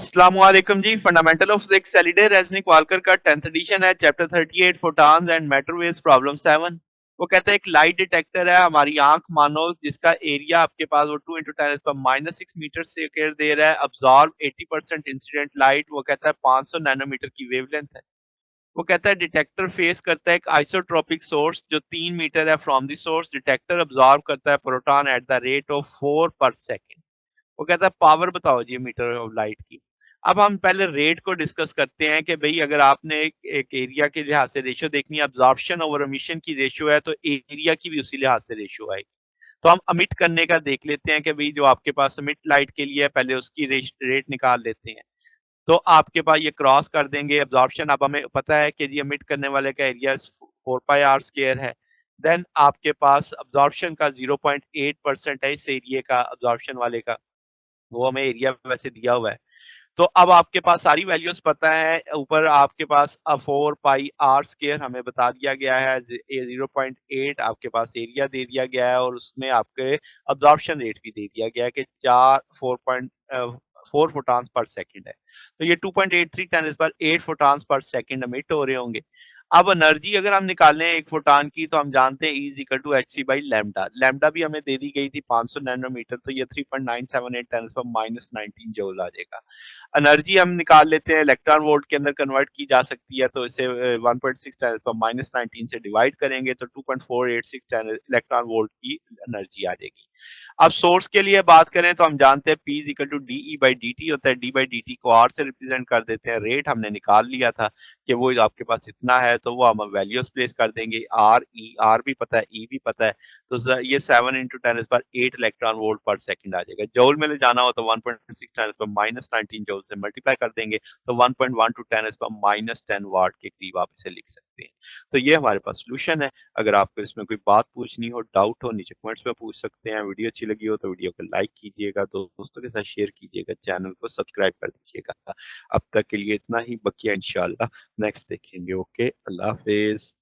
अस्सलामुअलैकुम जी। Fundamental of physics Halliday Resnick Walker का 10th एडिशन है। Chapter 38 photons and matter waves problem 7। वो कहता है एक लाइट डिटेक्टर है, हमारी आंख मानो, जिसका एरिया आपके पास वो 2 इंटू 10⁻⁻6 मीटर स्क्वायर दे रहा है। अब्सॉर्ब 80% इंसिडेंट लाइट, वो कहता है 500 नैनोमीटर की वेवलेंथ है। वो कहता है डिटेक्टर फेस करता है एक आइसोट्रोपिक सोर्स जो 3 मीटर है from the source. Detector absorb करता है proton at the rate of 4 पर सेकेंड। वो कहता है पावर बताओ जी मीटर ऑफ लाइट की। अब हम पहले रेट को डिस्कस करते हैं कि भाई अगर आपने एक एरिया के लिहाज से रेशियो देखनी है, अब्जॉर्प्शन ओवर एमिशन की रेशियो है, तो एरिया की भी उसी लिहाज से रेशियो आएगी। तो हम अमिट करने का देख लेते हैं कि भाई जो आपके पास अमिट लाइट के लिए है, पहले उसकी रेट निकाल लेते हैं। तो आपके पास ये क्रॉस कर देंगे अब्जॉर्प्शन। अब हमें पता है कि जी अमिट करने वाले का एरिया 4 पाई r स्क्वायर है। देन आपके पास अब्जॉर्प्शन का 0.8% है इस एरिया का, अब्जॉर्प्शन वाले का। वो हमें एरिया वैसे दिया हुआ है। तो अब आपके पास सारी वैल्यूज पता है। ऊपर आपके पास 4 पाई r स्क्वायर हमें बता दिया गया है। 0.8 आपके पास एरिया दे दिया गया है, और उसमें आपके अब्जॉर्प्शन रेट भी दे दिया गया है कि 4 फोटॉन्स पर सेकंड है। तो ये 2.83 10 इज पर 8 फोटॉन्स पर सेकंड एमिट हो रहे होंगे। अब एनर्जी अगर हम निकालें एक फोटॉन की, तो हम जानते हैं E is equal to H C by lambda. Lambda भी हमें दे दी गई थी 500 नैनोमीटर, तो ये 3.978 10 पर -19 जूल आ जाएगा। एनर्जी हम निकाल लेते हैं, इलेक्ट्रॉन वोल्ट के अंदर कन्वर्ट की जा सकती है, तो इसे 1.6 10 पर -19 से डिवाइड करेंगे तो 2.486 10 इलेक्ट्रॉन वोल्ट की एनर्जी आ जाएगी। अब सोर्स के लिए बात करें तो हम जानते हैं P is equal to D by D T होता है। डी बाई डी टी को R से रिप्रेजेंट कर देते हैं। रेट हमने निकाल लिया था कि वो आपके पास इतना है, तो वो हम वैल्यूज प्लेस कर देंगे। आर भी पता है, ई भी पता है। तो ये 7 इंटू 10 पर 8 इलेक्ट्रॉन वोल्ट पर सेकंड आ जाएगा। जूल में ले जाना हो तो 1.6 10 पर -19 जूल से मल्टीप्लाई कर देंगे, तो 1.1 टू 10 पर -10 वाट के करीब आप इसे लिख सकते हैं। तो ये हमारे पास सोल्यूशन है। अगर आपको इसमें कोई बात पूछनी हो, डाउट हो, नीचे कमेंट्स में पूछ सकते हैं। वीडियो अच्छी लगी हो तो वीडियो को लाइक कीजिएगा, दोस्तों के साथ शेयर कीजिएगा, चैनल को सब्सक्राइब कर दीजिएगा। अब तक के लिए इतना ही, बकिया इंशाल्लाह नेक्स्ट देखेंगे। ओके, अल्लाह हाफिज।